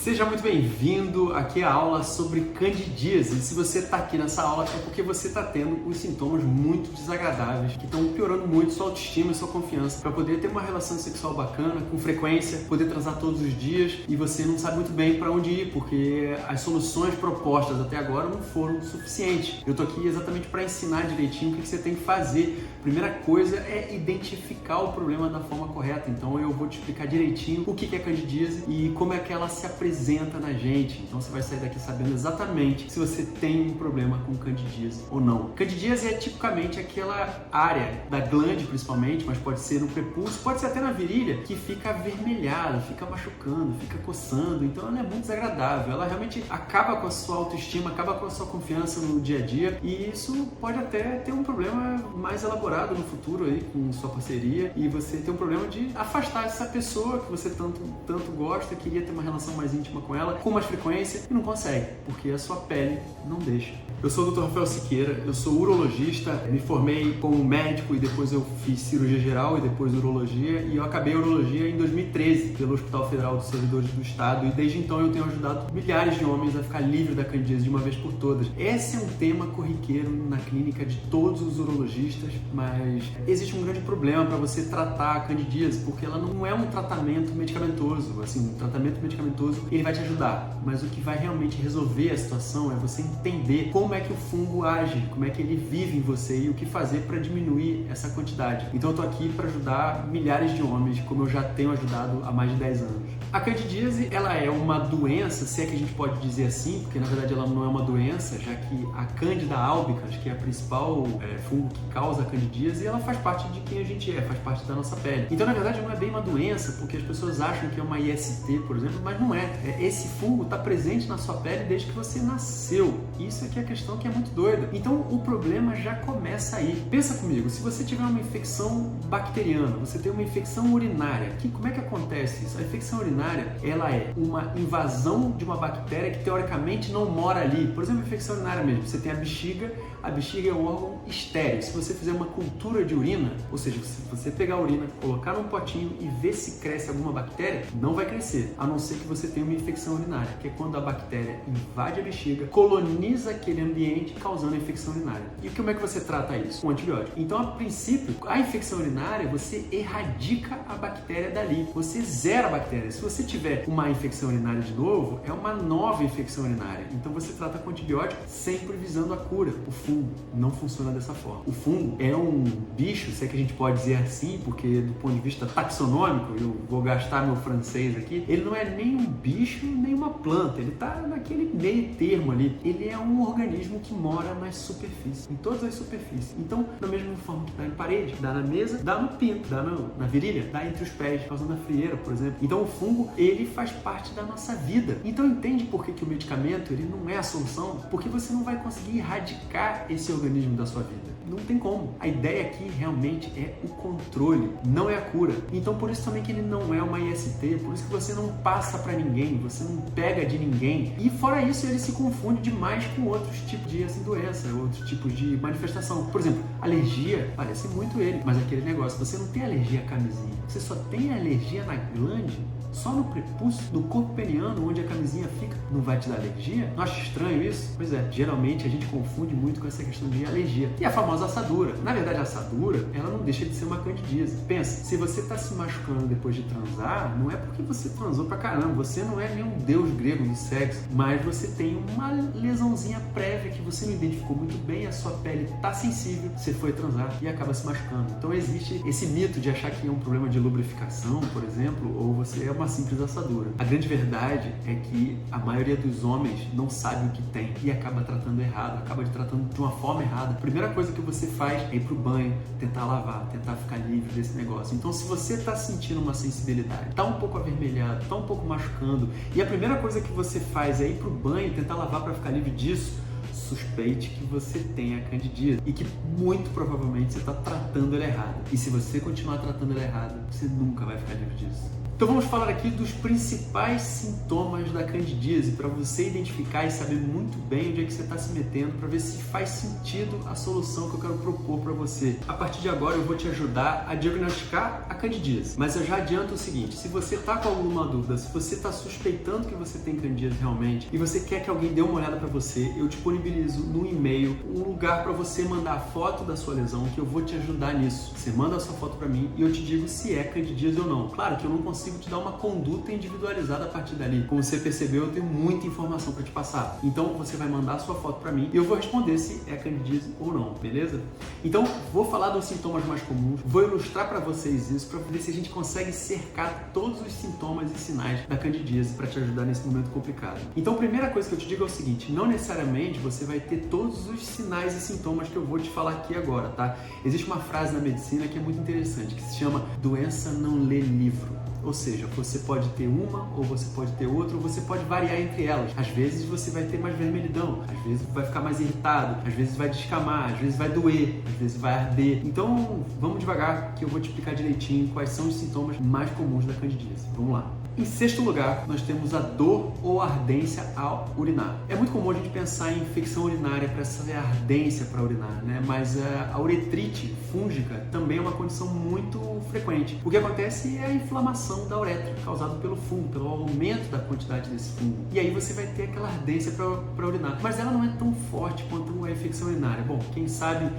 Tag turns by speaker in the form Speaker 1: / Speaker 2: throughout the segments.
Speaker 1: Seja muito bem-vindo, aqui é a aula sobre candidíase. E se você está aqui nessa aula é porque você está tendo os sintomas muito desagradáveis que estão piorando muito sua autoestima e sua confiança para poder ter uma relação sexual bacana, com frequência, poder transar todos os dias e você não sabe muito bem para onde ir porque as soluções propostas até agora não foram suficientes. Eu tô aqui exatamente para ensinar direitinho o que você tem que fazer. Primeira coisa é identificar o problema da forma correta. Então eu vou te explicar direitinho o que é candidíase e como é que ela se apresenta na gente. Então você vai sair daqui sabendo exatamente se você tem um problema com candidíase ou não. Candidíase é tipicamente aquela área da glande, principalmente, mas pode ser no prepúcio, pode ser até na virilha, que fica avermelhada, fica machucando, fica coçando. Então ela é muito desagradável. Ela realmente acaba com a sua autoestima, acaba com a sua confiança no dia a dia e isso pode até ter um problema mais elaborado no futuro aí com sua parceria e você ter um problema de afastar essa pessoa que você tanto gosta, queria ter uma relação mais íntima com ela, com mais frequência e não consegue, porque a sua pele não deixa. Eu sou o Dr. Rafael Siqueira, eu sou urologista, me formei como médico e depois eu fiz cirurgia geral e depois urologia e eu acabei a urologia em 2013 pelo Hospital Federal dos Servidores do Estado e desde então eu tenho ajudado milhares de homens a ficar livre da candidíase de uma vez por todas. Esse é um tema corriqueiro na clínica de todos os urologistas, mas existe um grande problema para você tratar a candidíase, porque ela não é um tratamento medicamentoso. Assim, um tratamento medicamentoso ele vai te ajudar, mas o que vai realmente resolver a situação é você entender como é que o fungo age, como é que ele vive em você e o que fazer para diminuir essa quantidade. Então eu tô aqui para ajudar milhares de homens, como eu já tenho ajudado há mais de 10 anos. A candidíase, ela é uma doença, se é que a gente pode dizer assim, porque na verdade ela não é uma doença, já que a Candida albicans, que é a principal fungo que causa a candidíase, ela faz parte de quem a gente é, faz parte da nossa pele. Então na verdade não é bem uma doença, porque as pessoas acham que é uma IST, por exemplo, mas não é. Esse fungo está presente na sua pele desde que você nasceu. Isso aqui é a questão que é muito doida. Então o problema já começa aí. Pensa comigo, se você tiver uma infecção bacteriana, você tem uma infecção urinária, como é que acontece isso? A infecção urinária, ela é uma invasão de uma bactéria que teoricamente não mora ali. Por exemplo, a infecção urinária mesmo, você tem a bexiga é um órgão estéril. Se você fizer uma cultura de urina, ou seja, se você pegar a urina, colocar num potinho e ver se cresce alguma bactéria, não vai crescer, a não ser que você tenha uma infecção urinária, que é quando a bactéria invade a bexiga, coloniza aquele ambiente, causando a infecção urinária. E como é que você trata isso? Com antibiótico. Então, a princípio, a infecção urinária, você erradica a bactéria dali, você zera a bactéria. Se você tiver uma infecção urinária de novo, é uma nova infecção urinária. Então, você trata com antibiótico sempre visando a cura. O fungo não funciona dessa forma. O fungo é um bicho, se é que a gente pode dizer assim, porque do ponto de vista taxonômico, eu vou gastar meu francês aqui, ele não é nem um bicho, nem uma planta, ele está naquele meio termo ali. Ele é um organismo que mora nas superfícies, em todas as superfícies. Então, da mesma forma que dá em parede, dá na mesa, dá no pinto, dá na virilha, dá entre os pés, causando a frieira, por exemplo. Então, o fungo, ele faz parte da nossa vida. Então, entende por que o medicamento, ele não é a solução? Porque você não vai conseguir erradicar esse organismo da sua vida. Não tem como. A ideia aqui realmente é o controle, não é a cura. Então por isso também que ele não é uma IST, por isso que você não passa para ninguém, você não pega de ninguém. E fora isso, ele se confunde demais com outros tipos de doença, outros tipos de manifestação. Por exemplo, alergia, parece muito ele, mas aquele negócio, você não tem alergia à camisinha, você só tem alergia na glande, só no prepúcio, no corpo peniano, onde a camisinha fica, não vai te dar alergia? Não acha estranho isso? Pois é, geralmente a gente confunde muito com essa questão de alergia. E a famosa assadura. Na verdade, a assadura, ela não deixa de ser uma candidíase. Pensa, se você está se machucando depois de transar, não é porque você transou pra caramba, você não é nenhum deus grego do sexo, mas você tem uma lesãozinha prévia que você não identificou muito bem, a sua pele tá sensível, você foi transar e acaba se machucando. Então existe esse mito de achar que é um problema de lubrificação, por exemplo, ou você é uma simples assadura. A grande verdade é que a maioria dos homens não sabe o que tem e acaba tratando errado, acaba tratando de uma forma errada. A primeira coisa que você faz é ir pro banho, tentar lavar, tentar ficar livre desse negócio. Então, se você tá sentindo uma sensibilidade, tá um pouco avermelhado, tá um pouco machucando, e a primeira coisa que você faz é ir pro banho, tentar lavar para ficar livre disso, suspeite que você tenha candidíase e que muito provavelmente você está tratando ela errado. E se você continuar tratando ela errado, você nunca vai ficar livre disso. Então vamos falar aqui dos principais sintomas da candidíase para você identificar e saber muito bem onde é que você está se metendo, para ver se faz sentido a solução que eu quero propor para você. A partir de agora eu vou te ajudar a diagnosticar a candidíase, mas eu já adianto o seguinte: se você está com alguma dúvida, se você está suspeitando que você tem candidíase realmente e você quer que alguém dê uma olhada para você, eu disponibilizo no e-mail um lugar para você mandar a foto da sua lesão, que eu vou te ajudar nisso. Você manda a sua foto para mim e eu te digo se é candidíase ou não. Claro que eu não consigo te dar uma conduta individualizada a partir dali. Como você percebeu, eu tenho muita informação para te passar. Então você vai mandar a sua foto para mim e eu vou responder se é candidíase ou não, beleza? Então vou falar dos sintomas mais comuns, vou ilustrar para vocês isso para ver se a gente consegue cercar todos os sintomas e sinais da candidíase para te ajudar nesse momento complicado. Então a primeira coisa que eu te digo é o seguinte: não necessariamente você vai ter todos os sinais e sintomas que eu vou te falar aqui agora, tá? Existe uma frase na medicina que é muito interessante, que se chama doença não lê livro. Ou seja, você pode ter uma, ou você pode ter outra, ou você pode variar entre elas. Às vezes você vai ter mais vermelhidão, às vezes vai ficar mais irritado, às vezes vai descamar, às vezes vai doer, às vezes vai arder. Então, vamos devagar que eu vou te explicar direitinho quais são os sintomas mais comuns da candidíase. Vamos lá. Em sexto lugar, nós temos a dor ou ardência ao urinar. É muito comum a gente pensar em infecção urinária para essa ardência para urinar, né? Mas a uretrite fúngica também é uma condição muito frequente. O que acontece é a inflamação da uretra, causada pelo fungo, pelo aumento da quantidade desse fungo. E aí você vai ter aquela ardência para urinar. Mas ela não é tão forte quanto a infecção urinária. Bom, quem sabe,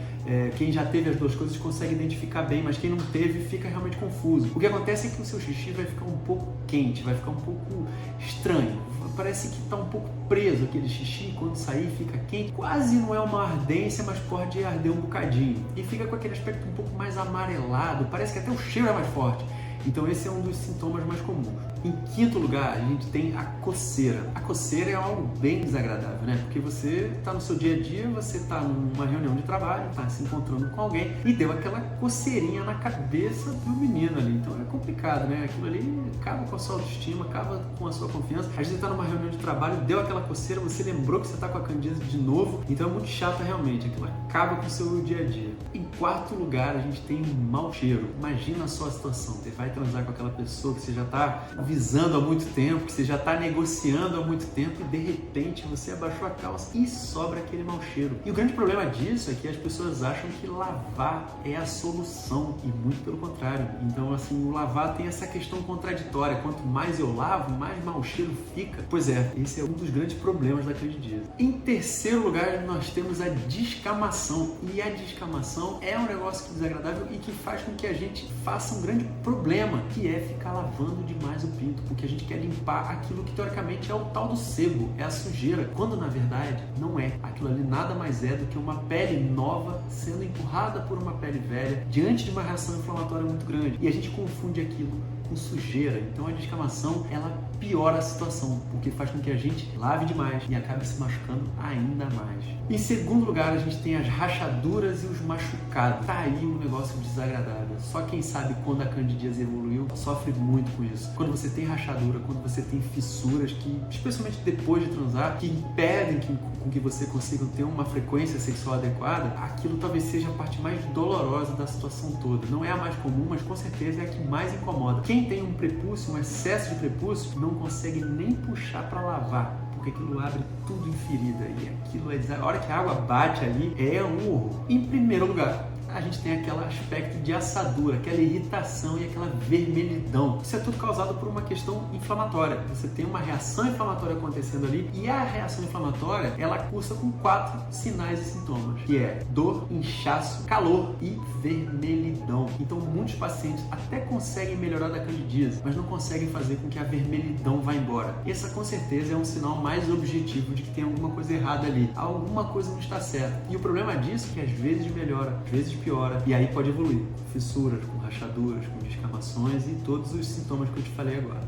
Speaker 1: quem já teve as duas coisas consegue identificar bem, mas quem não teve fica realmente confuso. O que acontece é que o seu xixi vai ficar um pouco quente, vai ficar um pouco estranho. Parece que está um pouco preso aquele xixi, quando sair fica quente. Quase não é uma ardência, mas pode arder um bocadinho. E fica com aquele aspecto um pouco mais amarelado, parece que até o cheiro é mais forte. Então esse é um dos sintomas mais comuns. Em quinto lugar, a gente tem a coceira. A coceira é algo bem desagradável, né? Porque você está no seu dia a dia, você está numa reunião de trabalho, está se encontrando com alguém e deu aquela coceirinha na cabeça do menino ali. Então é complicado, né? Aquilo ali acaba com a sua autoestima, acaba com a sua confiança. Às vezes você está numa reunião de trabalho, deu aquela coceira, você lembrou que você está com a candidíase de novo. Então é muito chato realmente, aquilo acaba com o seu dia a dia. Em quarto lugar, a gente tem mau cheiro. Imagina a sua situação, você vai transar com aquela pessoa que você já está visando há muito tempo, que você já está negociando há muito tempo e de repente você abaixou a calça e sobra aquele mau cheiro. E o grande problema disso é que as pessoas acham que lavar é a solução e muito pelo contrário. Então assim, o lavar tem essa questão contraditória. Quanto mais eu lavo, mais mau cheiro fica. Pois é, esse é um dos grandes problemas da candidíase. Em terceiro lugar, nós temos a descamação. E a descamação é um negócio desagradável e que faz com que a gente faça um grande problema, que é ficar lavando demais o pinto, porque a gente quer limpar aquilo que teoricamente é o tal do sebo, é a sujeira, quando na verdade não é. Aquilo ali nada mais é do que uma pele nova sendo empurrada por uma pele velha diante de uma reação inflamatória muito grande. E a gente confunde aquilo com sujeira. Então a descamação, ela piora a situação, porque faz com que a gente lave demais e acabe se machucando ainda mais. Em segundo lugar, a gente tem as rachaduras e os machucados. Tá aí um negócio desagradável. Só quem sabe quando a candidíase evoluiu sofre muito com isso. Quando você tem rachadura, quando você tem fissuras que, especialmente depois de transar, que impedem com que você consiga ter uma frequência sexual adequada, aquilo talvez seja a parte mais dolorosa da situação toda. Não é a mais comum, mas com certeza é a que mais incomoda. Quem tem um prepúcio, um excesso de prepúcio, não consegue nem puxar para lavar, porque aquilo abre tudo em ferida e aquilo a hora que a água bate ali é um horror. Em primeiro lugar, a gente tem aquele aspecto de assadura, aquela irritação e aquela vermelhidão. Isso é tudo causado por uma questão inflamatória. Você tem uma reação inflamatória acontecendo ali e a reação inflamatória, ela cursa com 4 sinais e sintomas, que é dor, inchaço, calor e vermelhidão. Então muitos pacientes até conseguem melhorar da candidíase, mas não conseguem fazer com que a vermelhidão vá embora. Essa com certeza é um sinal mais objetivo de que tem alguma coisa errada ali, alguma coisa não está certa. E o problema disso é que às vezes melhora, às vezes piora, e aí pode evoluir. Fissuras, com rachaduras, com descamações e todos os sintomas que eu te falei agora.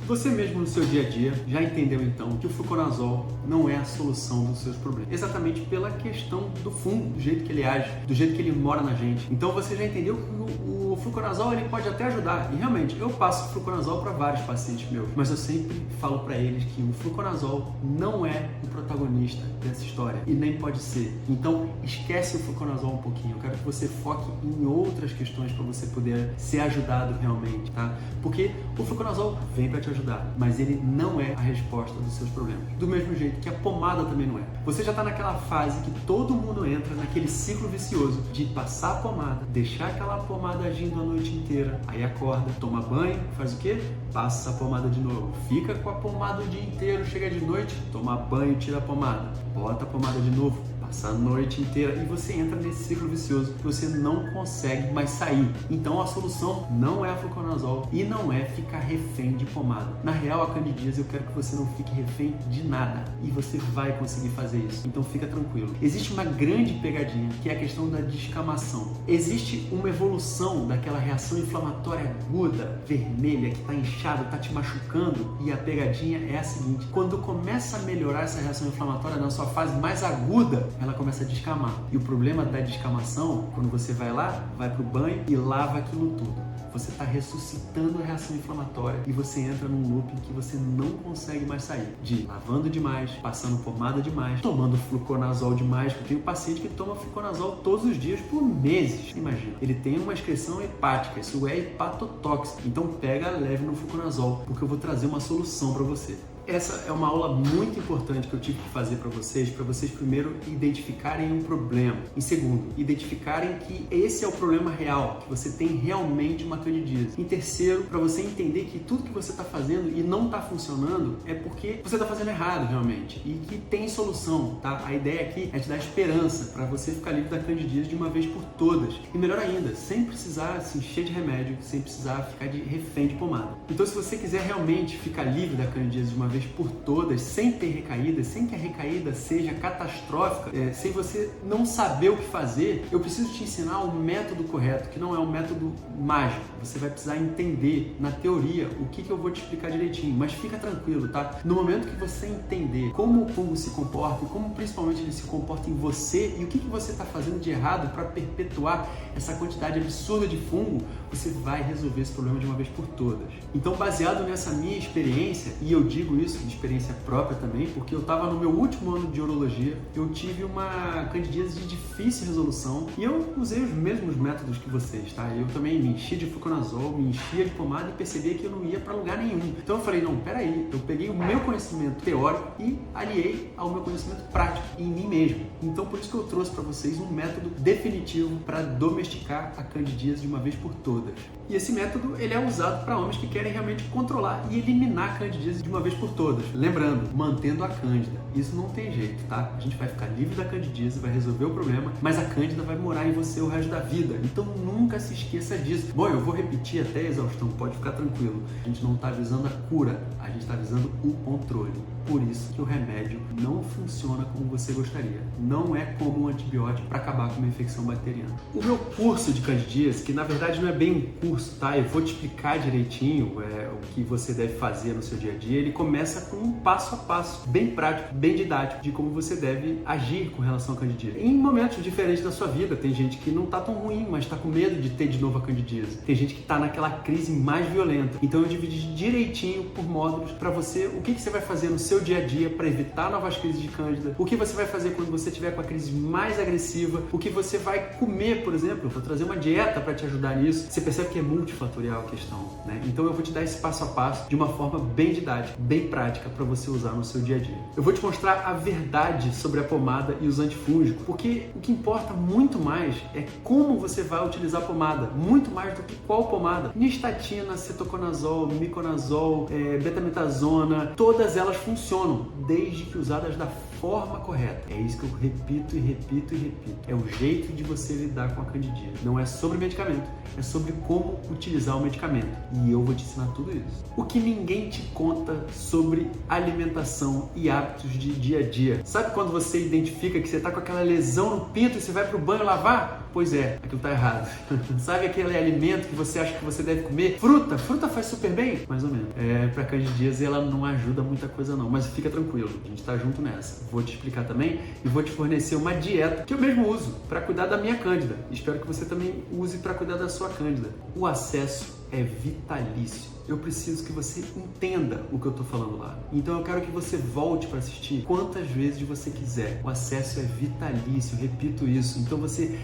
Speaker 1: Você mesmo no seu dia a dia já entendeu então que o fluconazol não é a solução dos seus problemas. Exatamente pela questão do fungo, do jeito que ele age, do jeito que ele mora na gente. Então você já entendeu que o fluconazol ele pode até ajudar, e realmente eu passo fluconazol para vários pacientes meus, mas eu sempre falo para eles que o fluconazol não é o protagonista dessa história e nem pode ser. Então esquece o fluconazol um pouquinho, eu quero que você foque em outras questões para você poder ser ajudado realmente, tá? Porque o fluconazol vem para te ajudar, mas ele não é a resposta dos seus problemas. Do mesmo jeito que a pomada também não é. Você já está naquela fase que todo mundo entra naquele ciclo vicioso de passar a pomada, deixar aquela pomada agindo a noite inteira, aí acorda, toma banho, faz o quê? Passa a pomada de novo. Fica com a pomada o dia inteiro, chega de noite, toma banho, tira a pomada, bota a pomada de novo, passa a noite inteira e você entra nesse ciclo vicioso que você não consegue mais sair. Então a solução não é a fluconazol e não é ficar refém de pomada. Na real, a candidíase eu quero que você não fique refém de nada e você vai conseguir fazer isso. Então fica tranquilo. Existe uma grande pegadinha que é a questão da descamação. Existe uma evolução daquela reação inflamatória aguda, vermelha, que está inchada, está te machucando, e a pegadinha é a seguinte: quando começa a melhorar essa reação inflamatória na sua fase mais aguda, ela começa a descamar. E o problema da descamação, quando você vai lá, vai pro banho e lava aquilo tudo. Você está ressuscitando a reação inflamatória e você entra num loop que você não consegue mais sair. De lavando demais, passando pomada demais, tomando fluconazol demais. Eu tenho paciente que toma fluconazol todos os dias por meses. Imagina, ele tem uma excreção hepática, isso é hepatotóxico. Então pega leve no fluconazol, porque eu vou trazer uma solução para você. Essa é uma aula muito importante que eu tive que fazer para vocês primeiro identificarem um problema, em segundo, identificarem que esse é o problema real, que você tem realmente uma candidíase. Em terceiro, para você entender que tudo que você está fazendo e não está funcionando é porque você está fazendo errado realmente e que tem solução, tá? A ideia aqui é te dar esperança para você ficar livre da candidíase de uma vez por todas. E melhor ainda, sem precisar se encher de remédio, sem precisar ficar de refém de pomada. Então, se você quiser realmente ficar livre da candidíase de uma vez por todas, sem ter recaída, sem que a recaída seja catastrófica, sem você não saber o que fazer, eu preciso te ensinar o método correto, que não é um método mágico. Você vai precisar entender na teoria o que eu vou te explicar direitinho, mas fica tranquilo, tá? No momento que você entender como o fungo se comporta e como principalmente ele se comporta em você e o que você está fazendo de errado para perpetuar essa quantidade absurda de fungo, você vai resolver esse problema de uma vez por todas. Então, baseado nessa minha experiência, e eu digo isso de experiência própria também, porque eu estava no meu último ano de urologia, eu tive uma candidíase de difícil resolução e eu usei os mesmos métodos que vocês, tá? Eu também me enchia de fluconazol, me enchia de pomada e percebia que eu não ia para lugar nenhum. Então eu falei, não, peraí, eu peguei o meu conhecimento teórico e aliei ao meu conhecimento prático em mim mesmo. Então por isso que eu trouxe para vocês um método definitivo para domesticar a candidíase de uma vez por todas. E esse método ele é usado para homens que querem realmente controlar e eliminar a candidíase de uma vez por todas. Lembrando, mantendo a cândida. Isso não tem jeito, tá? A gente vai ficar livre da candidíase, vai resolver o problema, mas a cândida vai morar em você o resto da vida. Então nunca se esqueça disso. Bom, eu vou repetir até a exaustão, pode ficar tranquilo. A gente não está visando a cura, a gente está visando o controle. Por isso que o remédio não funciona como você gostaria. Não é como um antibiótico para acabar com uma infecção bacteriana. O meu curso de candidíase, que na verdade não é bem um curso, tá? Eu vou te explicar direitinho o que você deve fazer no seu dia a dia. Ele começa com um passo a passo, bem prático, bem didático, de como você deve agir com relação à candidíase. Em momentos diferentes da sua vida, tem gente que não tá tão ruim, mas tá com medo de ter de novo a candidíase. Tem gente que tá naquela crise mais violenta. Então eu dividi direitinho por módulos para você, o que você vai fazer no seu dia a dia para evitar novas crises de cândida, o que você vai fazer quando você tiver com a crise mais agressiva, o que você vai comer, por exemplo. Eu vou trazer uma dieta para te ajudar nisso. Você percebe que é multifatorial a questão, né? Então eu vou te dar esse passo a passo de uma forma bem didática, bem prática para você usar no seu dia a dia. Eu vou te mostrar a verdade sobre a pomada e os antifúngicos, porque o que importa muito mais é como você vai utilizar a pomada, muito mais do que qual pomada. Nystatina, cetoconazol, miconazol, betametasona, todas elas funcionam, desde que usadas da forma correta. É isso que eu repito e repito e repito. É o jeito de você lidar com a candidíase. Não é sobre medicamento, é sobre como utilizar o medicamento. E eu vou te ensinar tudo isso. O que ninguém te conta sobre alimentação e hábitos de dia a dia. Sabe quando você identifica que você está com aquela lesão no pinto e você vai pro banho lavar? Pois é, aquilo tá errado. Sabe aquele alimento que você acha que você deve comer? Fruta! Fruta faz super bem? Mais ou menos. Pra candidíase ela não ajuda muita coisa não, mas fica tranquilo, a gente tá junto nessa. vou te explicar também e vou te fornecer uma dieta que eu mesmo uso para cuidar da minha cândida. Espero que você também use para cuidar da sua cândida. O acesso é vitalício. Eu preciso que você entenda o que eu estou falando lá. Então eu quero que você volte para assistir quantas vezes você quiser. O acesso é vitalício, repito isso. Então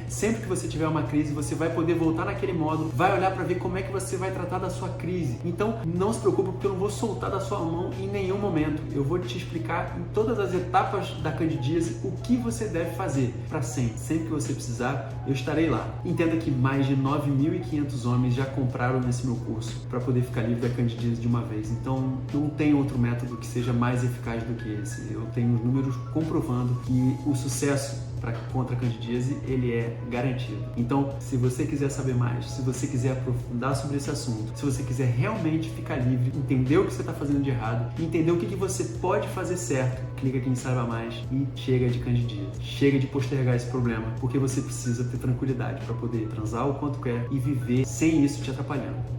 Speaker 1: sempre que você tiver uma crise, você vai poder voltar naquele módulo, vai olhar para ver como é que você vai tratar da sua crise. Então não se preocupe, porque eu não vou soltar da sua mão em nenhum momento. Eu vou te explicar em todas as etapas da candidíase o que você deve fazer para sempre. Sempre que você precisar, eu estarei lá. Entenda que mais de 9.500 homens já compraram nesse meu curso para poder ficar livre da candidíase de uma vez. Então não tem outro método que seja mais eficaz do que esse. Eu tenho os números comprovando que o sucesso contra a candidíase, ele é garantido. Então, se você quiser saber mais, se você quiser aprofundar sobre esse assunto, se você quiser realmente ficar livre, entender o que você está fazendo de errado, entender o que você pode fazer certo, clica aqui em Saiba Mais e chega de candidíase. Chega de postergar esse problema, porque você precisa ter tranquilidade para poder transar o quanto quer e viver sem isso te atrapalhando.